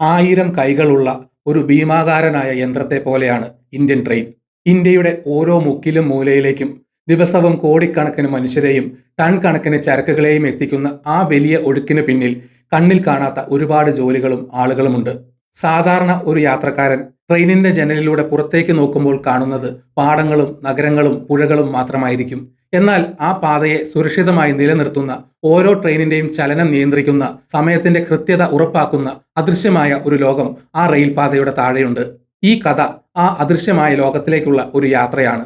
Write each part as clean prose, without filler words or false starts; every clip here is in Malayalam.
1000 കൈകളുള്ള ഒരു ഭീമാകാരനായ യന്ത്രത്തെ പോലെയാണ് ഇന്ത്യൻ ട്രെയിൻ. ഇന്ത്യയുടെ ഓരോ മുക്കിലും മൂലയിലേക്കും ദിവസവും കോടിക്കണക്കിന് മനുഷ്യരെയും ടൺ കണക്കിന് ചരക്കുകളെയും എത്തിക്കുന്ന ആ വലിയ ഒഴുക്കിന് പിന്നിൽ കണ്ണിൽ കാണാത്ത ഒരുപാട് ജോലികളും ആളുകളുമുണ്ട്. സാധാരണ ഒരു യാത്രക്കാരൻ ട്രെയിനിന്റെ ജനലിലൂടെ പുറത്തേക്ക് നോക്കുമ്പോൾ കാണുന്നത് പാടങ്ങളും നഗരങ്ങളും പുഴകളും മാത്രമായിരിക്കും. എന്നാൽ ആ പാതയെ സുരക്ഷിതമായി നിലനിർത്തുന്ന, ഓരോ ട്രെയിനിന്റെയും ചലനം നിയന്ത്രിക്കുന്ന, സമയത്തിന്റെ കൃത്യത ഉറപ്പാക്കുന്ന അദൃശ്യമായ ഒരു ലോകം ആ റെയിൽ പാതയുടെ താഴെയുണ്ട്. ഈ കഥ ആ അദൃശ്യമായ ലോകത്തിലേക്കുള്ള ഒരു യാത്രയാണ്.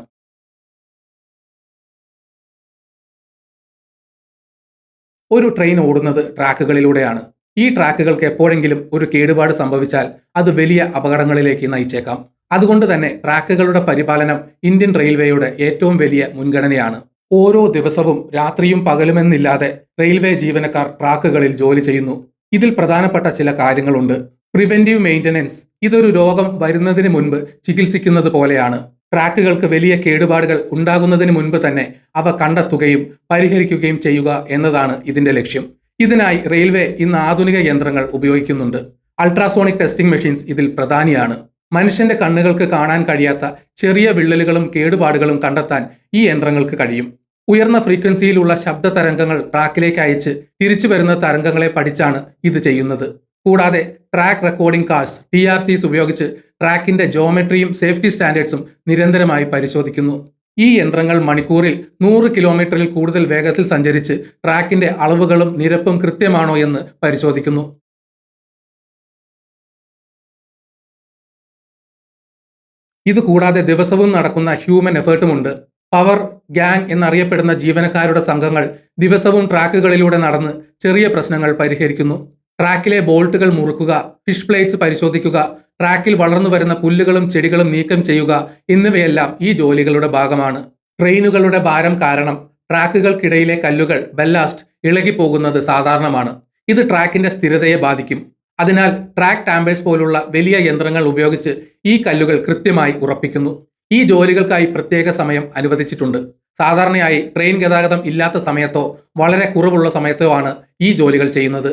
ഒരു ട്രെയിൻ ഓടുന്നത് ട്രാക്കുകളിലൂടെയാണ്. ഈ ട്രാക്കുകൾക്ക് എപ്പോഴെങ്കിലും ഒരു കേടുപാട് സംഭവിച്ചാൽ അത് വലിയ അപകടങ്ങളിലേക്ക് നയിച്ചേക്കാം. അതുകൊണ്ട് തന്നെ ട്രാക്കുകളുടെ പരിപാലനം ഇന്ത്യൻ റെയിൽവേയുടെ ഏറ്റവും വലിയ മുൻഗണനയാണ്. ഓരോ ദിവസവും രാത്രിയും പകലുമെന്നില്ലാതെ റെയിൽവേ ജീവനക്കാർ ട്രാക്കുകളിൽ ജോലി ചെയ്യുന്നു. ഇതിൽ പ്രധാനപ്പെട്ട ചില കാര്യങ്ങളുണ്ട്. Preventive maintenance. ഇതൊരു രോഗം വരുന്നതിന് മുൻപ് ചികിത്സിക്കുന്നത് പോലെയാണ്. ട്രാക്കുകൾക്ക് വലിയ കേടുപാടുകൾ ഉണ്ടാകുന്നതിന് മുൻപ് തന്നെ അവ കണ്ടെത്തുകയും പരിഹരിക്കുകയും ചെയ്യുക എന്നതാണ് ഇതിന്റെ ലക്ഷ്യം. ഇതിനായി റെയിൽവേ ഇന്ന് ആധുനിക യന്ത്രങ്ങൾ ഉപയോഗിക്കുന്നുണ്ട്. അൾട്രാസോണിക് ടെസ്റ്റിംഗ് മെഷീൻസ് ഇതിൽ പ്രധാനിയാണ്. മനുഷ്യന്റെ കണ്ണുകൾക്ക് കാണാൻ കഴിയാത്ത ചെറിയ വിള്ളലുകളും കേടുപാടുകളും കണ്ടെത്താൻ ഈ യന്ത്രങ്ങൾക്ക് കഴിയും. ഉയർന്ന ഫ്രീക്വൻസിയിലുള്ള ശബ്ദ തരംഗങ്ങൾ ട്രാക്കിലേക്ക് അയച്ച് തിരിച്ചു വരുന്ന തരംഗങ്ങളെ പഠിച്ചാണ് ഇത് ചെയ്യുന്നത്. കൂടാതെ ട്രാക്ക് റെക്കോർഡിംഗ് കാർഡ്സ് TRCs ഉപയോഗിച്ച് ട്രാക്കിന്റെ ജോമെട്രിയും സേഫ്റ്റി സ്റ്റാൻഡേർഡ്സും നിരന്തരമായി പരിശോധിക്കുന്നു. ഈ യന്ത്രങ്ങൾ മണിക്കൂറിൽ 100 കിലോമീറ്ററിൽ കൂടുതൽ വേഗത്തിൽ സഞ്ചരിച്ച് ട്രാക്കിന്റെ അളവുകളും നിരപ്പും കൃത്യമാണോ എന്ന് പരിശോധിക്കുന്നു. ഇതുകൂടാതെ ദിവസവും നടക്കുന്ന ഹ്യൂമൻ എഫേർട്ടുമുണ്ട്. പവർ ഗ്യാങ് എന്നറിയപ്പെടുന്ന ജീവനക്കാരുടെ സംഘങ്ങൾ ദിവസവും ട്രാക്കുകളിലൂടെ നടന്ന് ചെറിയ പ്രശ്നങ്ങൾ പരിഹരിക്കുന്നു. ട്രാക്കിലെ ബോൾട്ടുകൾ മുറുക്കുക, ഫിഷ് പ്ലേറ്റ്സ് പരിശോധിക്കുക, ട്രാക്കിൽ വളർന്നു വരുന്ന പുല്ലുകളും ചെടികളും നീക്കം ചെയ്യുക എന്നിവയെല്ലാം ഈ ജോലികളുടെ ഭാഗമാണ്. ട്രെയിനുകളുടെ ഭാരം കാരണം ട്രാക്കുകൾക്കിടയിലെ കല്ലുകൾ ബല്ലാസ്റ്റ് ഇളകിപ്പോകുന്നത് സാധാരണമാണ്. ഇത് ട്രാക്കിന്റെ സ്ഥിരതയെ ബാധിക്കും. അതിനാൽ ട്രാക്ക് ടാമ്പേഴ്സ് പോലുള്ള വലിയ യന്ത്രങ്ങൾ ഉപയോഗിച്ച് ഈ കല്ലുകൾ കൃത്യമായി ഉറപ്പിക്കുന്നു. ഈ ജോലികൾക്കായി പ്രത്യേക സമയം അനുവദിച്ചിട്ടുണ്ട്. സാധാരണയായി ട്രെയിൻ ഗതാഗതം ഇല്ലാത്ത സമയത്തോ വളരെ കുറവുള്ള സമയത്തോ ആണ് ഈ ജോലികൾ ചെയ്യുന്നത്.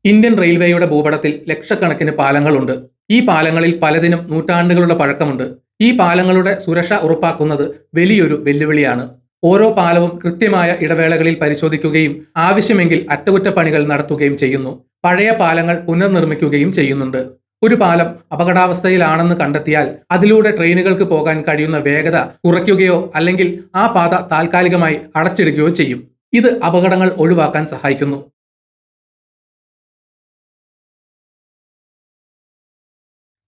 ഇന്ത്യൻ റെയിൽവേയുടെ ഭൂപടത്തിൽ ലക്ഷക്കണക്കിന് പാലങ്ങളുണ്ട്. ഈ പാലങ്ങളിൽ പലതിനും നൂറ്റാണ്ടുകളുടെ പഴക്കമുണ്ട്. ഈ പാലങ്ങളുടെ സുരക്ഷ ഉറപ്പാക്കുന്നത് വലിയൊരു വെല്ലുവിളിയാണ്. ഓരോ പാലവും കൃത്യമായ ഇടവേളകളിൽ പരിശോധിക്കുകയും ആവശ്യമെങ്കിൽ അറ്റകുറ്റപ്പണികൾ നടത്തുകയും ചെയ്യുന്നു. പഴയ പാലങ്ങൾ പുനർനിർമ്മിക്കുകയും ചെയ്യുന്നുണ്ട്. ഒരു പാലം അപകടാവസ്ഥയിലാണെന്ന് കണ്ടെത്തിയാൽ അതിലൂടെ ട്രെയിനുകൾക്ക് പോകാൻ കഴിയുന്ന വേഗത കുറയ്ക്കുകയോ അല്ലെങ്കിൽ ആ പാത താൽക്കാലികമായി അടച്ചിടുകയോ ചെയ്യും. ഇത് അപകടങ്ങൾ ഒഴിവാക്കാൻ സഹായിക്കുന്നു.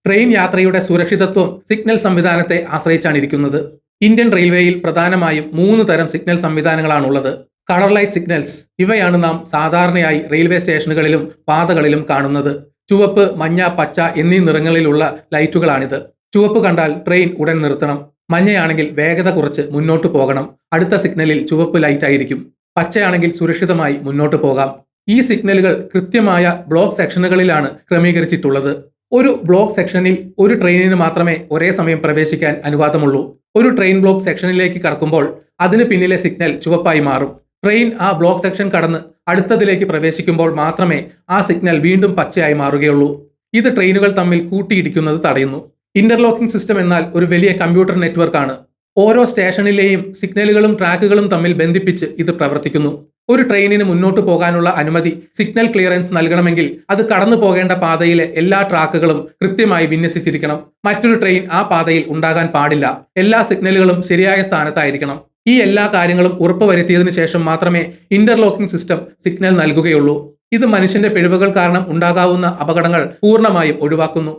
ട്രെയിൻ യാത്രയുടെ സുരക്ഷിതത്വം സിഗ്നൽ സംവിധാനത്തെ ആശ്രയിച്ചാണ് ഇരിക്കുന്നത്. ഇന്ത്യൻ റെയിൽവേയിൽ പ്രധാനമായും 3 തരം സിഗ്നൽ സംവിധാനങ്ങളാണുള്ളത്. Colour light signals. ഇവയാണ് നാം സാധാരണയായി റെയിൽവേ സ്റ്റേഷനുകളിലും പാതകളിലും കാണുന്നത്. ചുവപ്പ്, മഞ്ഞ, പച്ച എന്നീ നിറങ്ങളിലുള്ള ലൈറ്റുകളാണിത്. ചുവപ്പ് കണ്ടാൽ ട്രെയിൻ ഉടൻ നിർത്തണം. മഞ്ഞയാണെങ്കിൽ വേഗത കുറച്ച് മുന്നോട്ട് പോകണം. അടുത്ത സിഗ്നലിൽ ചുവപ്പ് ലൈറ്റ് ആയിരിക്കും. പച്ചയാണെങ്കിൽ സുരക്ഷിതമായി മുന്നോട്ട് പോകാം. ഈ സിഗ്നലുകൾ കൃത്യമായ ബ്ലോക്ക് സെക്ഷനുകളിലാണ് ക്രമീകരിച്ചിട്ടുള്ളത്. ഒരു ബ്ലോക്ക് സെക്ഷനിൽ ഒരു ട്രെയിനിന് മാത്രമേ ഒരേ സമയം പ്രവേശിക്കാൻ അനുവാദമുള്ളൂ. ഒരു ട്രെയിൻ ബ്ലോക്ക് സെക്ഷനിലേക്ക് കടക്കുമ്പോൾ അതിന് പിന്നിലെ സിഗ്നൽ ചുവപ്പായി മാറും. ട്രെയിൻ ആ ബ്ലോക്ക് സെക്ഷൻ കടന്ന് അടുത്തതിലേക്ക് പ്രവേശിക്കുമ്പോൾ മാത്രമേ ആ സിഗ്നൽ വീണ്ടും പച്ചയായി മാറുകയുള്ളൂ. ഇത് ട്രെയിനുകൾ തമ്മിൽ കൂട്ടിയിടിക്കുന്നത് തടയുന്നു. ഇന്റർലോക്കിംഗ് സിസ്റ്റം എന്നാൽ ഒരു വലിയ കമ്പ്യൂട്ടർ നെറ്റ്വർക്കാണ്. ഓരോ സ്റ്റേഷനിലെയും സിഗ്നലുകളും ട്രാക്കുകളും തമ്മിൽ ബന്ധിപ്പിച്ച് ഇത് പ്രവർത്തിക്കുന്നു. ഒരു ട്രെയിനിന് മുന്നോട്ട് പോകാനുള്ള അനുമതി, സിഗ്നൽ ക്ലിയറൻസ് നൽകണമെങ്കിൽ അത് കടന്നു പോകേണ്ട പാതയിലെ എല്ലാ ട്രാക്കുകളും കൃത്യമായി വിന്യസിച്ചിരിക്കണം. മറ്റൊരു ട്രെയിൻ ആ പാതയിൽ ഉണ്ടാകാൻ പാടില്ല. എല്ലാ സിഗ്നലുകളും ശരിയായ സ്ഥാനത്തായിരിക്കണം. ഈ എല്ലാ കാര്യങ്ങളും ഉറപ്പുവരുത്തിയതിനു ശേഷം മാത്രമേ ഇന്റർലോക്കിംഗ് സിസ്റ്റം സിഗ്നൽ നൽകുകയുള്ളൂ. ഇത് മനുഷ്യന്റെ പിഴവുകൾ കാരണം ഉണ്ടാകാവുന്ന അപകടങ്ങൾ പൂർണ്ണമായും ഒഴിവാക്കുന്നു.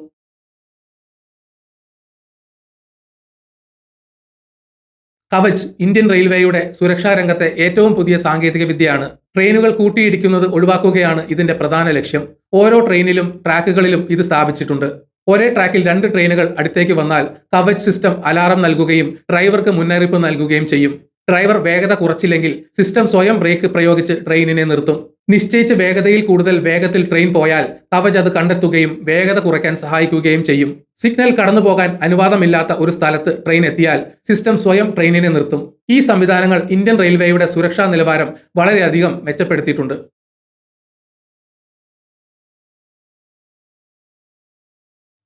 കവച് ഇന്ത്യൻ റെയിൽവേയുടെ സുരക്ഷാ രംഗത്തെ ഏറ്റവും പുതിയ സാങ്കേതിക വിദ്യയാണ്. ട്രെയിനുകൾ കൂട്ടിയിടിക്കുന്നത് ഒഴിവാക്കുകയാണ് ഇതിന്റെ പ്രധാന ലക്ഷ്യം. ഓരോ ട്രെയിനിലും ട്രാക്കുകളിലും ഇത് സ്ഥാപിച്ചിട്ടുണ്ട്. ഒരേ ട്രാക്കിൽ 2 ട്രെയിനുകൾ അടുത്തേക്ക് വന്നാൽ കവച് സിസ്റ്റം അലാറം നൽകുകയും ഡ്രൈവർക്ക് മുന്നറിയിപ്പ് നൽകുകയും ചെയ്യും. ഡ്രൈവർ വേഗത കുറച്ചില്ലെങ്കിൽ സിസ്റ്റം സ്വയം ബ്രേക്ക് പ്രയോഗിച്ച് ട്രെയിനിനെ നിർത്തും. നിശ്ചയിച്ച വേഗതയിൽ കൂടുതൽ വേഗത്തിൽ ട്രെയിൻ പോയാൽ കവച് അത് കണ്ടെത്തുകയും വേഗത കുറയ്ക്കാൻ സഹായിക്കുകയും ചെയ്യും. സിഗ്നൽ കടന്നുപോകാൻ അനുവാദമില്ലാത്ത ഒരു സ്ഥലത്ത് ട്രെയിൻ എത്തിയാൽ സിസ്റ്റം സ്വയം ട്രെയിനിനെ നിർത്തും. ഈ സംവിധാനങ്ങൾ ഇന്ത്യൻ റെയിൽവേയുടെ സുരക്ഷാ നിലവാരം വളരെയധികം മെച്ചപ്പെടുത്തിയിട്ടുണ്ട്.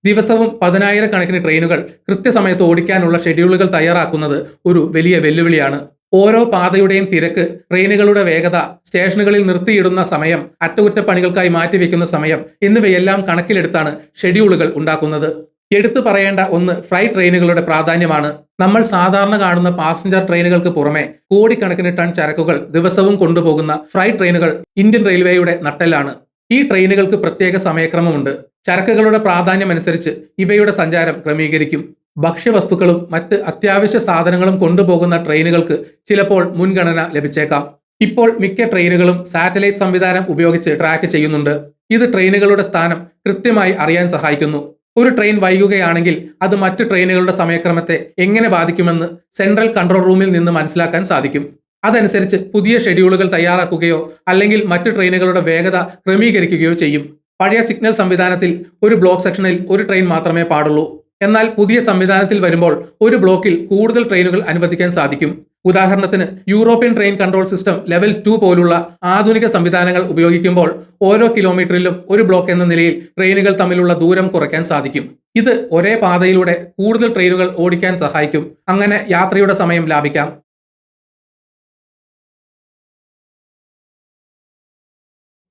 ദിവസവും 10,000-കണക്കിന് ട്രെയിനുകൾ കൃത്യസമയത്ത് ഓടിക്കാനുള്ള ഷെഡ്യൂളുകൾ തയ്യാറാക്കുന്നത് ഒരു വലിയ വെല്ലുവിളിയാണ്. ഓരോ പാതയുടെയും തിരക്ക്, ട്രെയിനുകളുടെ വേഗത, സ്റ്റേഷനുകളിൽ നിർത്തിയിടുന്ന സമയം, അറ്റകുറ്റപ്പണികൾക്കായി മാറ്റിവെക്കുന്ന സമയം എന്നിവയെല്ലാം കണക്കിലെടുത്താണ് ഷെഡ്യൂളുകൾ ഉണ്ടാക്കുന്നത്. എടുത്തു പറയേണ്ട ഒന്ന് ഫ്രൈറ്റ് ട്രെയിനുകളുടെ പ്രാധാന്യമാണ്. നമ്മൾ സാധാരണ കാണുന്ന പാസഞ്ചർ ട്രെയിനുകൾക്ക് പുറമെ കോടിക്കണക്കിന് ടൺ ചരക്കുകൾ ദിവസവും കൊണ്ടുപോകുന്ന ഫ്രൈറ്റ് ട്രെയിനുകൾ ഇന്ത്യൻ റെയിൽവേയുടെ നട്ടെല്ലാണ്. ഈ ട്രെയിനുകൾക്ക് പ്രത്യേക സമയക്രമമുണ്ട്. ചരക്കുകളുടെ പ്രാധാന്യമനുസരിച്ച് ഇവയുടെ സഞ്ചാരം ക്രമീകരിക്കും. ഭക്ഷ്യവസ്തുക്കളും മറ്റ് അത്യാവശ്യ സാധനങ്ങളും കൊണ്ടുപോകുന്ന ട്രെയിനുകൾക്ക് ചിലപ്പോൾ മുൻഗണന ലഭിച്ചേക്കാം. ഇപ്പോൾ മിക്ക ട്രെയിനുകളും സാറ്റലൈറ്റ് സംവിധാനം ഉപയോഗിച്ച് ട്രാക്ക് ചെയ്യുന്നുണ്ട്. ഇത് ട്രെയിനുകളുടെ സ്ഥാനം കൃത്യമായി അറിയാൻ സഹായിക്കുന്നു. ഒരു ട്രെയിൻ വൈകുകയാണെങ്കിൽ അത് മറ്റു ട്രെയിനുകളുടെ സമയക്രമത്തെ എങ്ങനെ ബാധിക്കുമെന്ന് സെൻട്രൽ കൺട്രോൾ റൂമിൽ നിന്ന് മനസ്സിലാക്കാൻ സാധിക്കും. അതനുസരിച്ച് പുതിയ ഷെഡ്യൂളുകൾ തയ്യാറാക്കുകയോ അല്ലെങ്കിൽ മറ്റു ട്രെയിനുകളുടെ വേഗത ക്രമീകരിക്കുകയോ ചെയ്യും. പഴയ സിഗ്നൽ സംവിധാനത്തിൽ ഒരു ബ്ലോക്ക് സെക്ഷനിൽ ഒരു ട്രെയിൻ മാത്രമേ പാടുള്ളൂ. എന്നാൽ പുതിയ സംവിധാനത്തിൽ വരുമ്പോൾ ഒരു ബ്ലോക്കിൽ കൂടുതൽ ട്രെയിനുകൾ അനുവദിക്കാൻ സാധിക്കും. ഉദാഹരണത്തിന് European train control system level 2 പോലുള്ള ആധുനിക സംവിധാനങ്ങൾ ഉപയോഗിക്കുമ്പോൾ ഓരോ കിലോമീറ്ററിലും ഒരു ബ്ലോക്ക് എന്ന നിലയിൽ ട്രെയിനുകൾ തമ്മിലുള്ള ദൂരം കുറയ്ക്കാൻ സാധിക്കും. ഇത് ഒരേ പാതയിലൂടെ കൂടുതൽ ട്രെയിനുകൾ ഓടിക്കാൻ സഹായിക്കും. അങ്ങനെ യാത്രയുടെ സമയം ലാഭിക്കാം.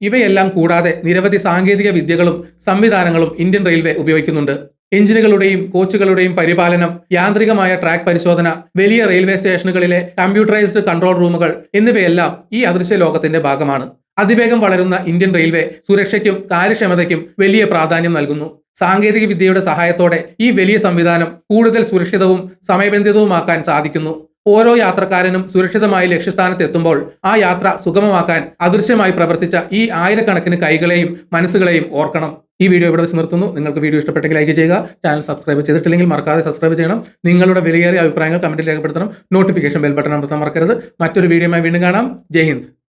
ഇവയെല്ലാം കൂടാതെ നിരവധി സാങ്കേതിക വിദ്യകളും സംവിധാനങ്ങളും ഇന്ത്യൻ റെയിൽവേ ഉപയോഗിക്കുന്നുണ്ട്. എഞ്ചിനുകളുടെയും കോച്ചുകളുടെയും പരിപാലനം, യാന്ത്രികമായ ട്രാക്ക് പരിശോധന, വലിയ റെയിൽവേ സ്റ്റേഷനുകളിലെ കമ്പ്യൂട്ടറൈസ്ഡ് കൺട്രോൾ റൂമുകൾ എന്നിവയെല്ലാം ഈ അദൃശ്യ ലോകത്തിന്റെ ഭാഗമാണ്. അതിവേഗം വളരുന്ന ഇന്ത്യൻ റെയിൽവേ സുരക്ഷയ്ക്കും കാര്യക്ഷമതയ്ക്കും വലിയ പ്രാധാന്യം നൽകുന്നു. സാങ്കേതിക വിദ്യയുടെ സഹായത്തോടെ ഈ വലിയ സംവിധാനം കൂടുതൽ സുരക്ഷിതവും സമയബന്ധിതവുമാക്കാൻ സാധിക്കുന്നു. ഓരോ യാത്രക്കാരനും സുരക്ഷിതമായി ലക്ഷ്യസ്ഥാനത്ത് എത്തുമ്പോൾ ആ യാത്ര സുഗമമാക്കാൻ അദൃശ്യമായി പ്രവർത്തിച്ച ഈ ആയിരക്കണക്കിന് കൈകളെയും മനസ്സുകളെയും ഓർക്കണം. ഈ വീഡിയോ ഇവിടെ വെച്ച് നിർത്തുന്നു. നിങ്ങൾക്ക് വീഡിയോ ഇഷ്ടപ്പെട്ടെങ്കിൽ ലൈക്ക് ചെയ്യുക. ചാനൽ സബ്സ്ക്രൈബ് ചെയ്തിട്ടില്ലെങ്കിൽ മറക്കാതെ സബ്സ്ക്രൈബ് ചെയ്യണം. നിങ്ങളുടെ വിലയേറിയ അഭിപ്രായങ്ങൾ കമന്റിൽ രേഖപ്പെടുത്തണം. നോട്ടിഫിക്കേഷൻ ബെൽ ബട്ടൺ അമർത്താൻ മറക്കരുത്. മറ്റൊരു വീഡിയോയുമായി വീണ്ടും കാണാം. ജയ് ഹിന്ദ്.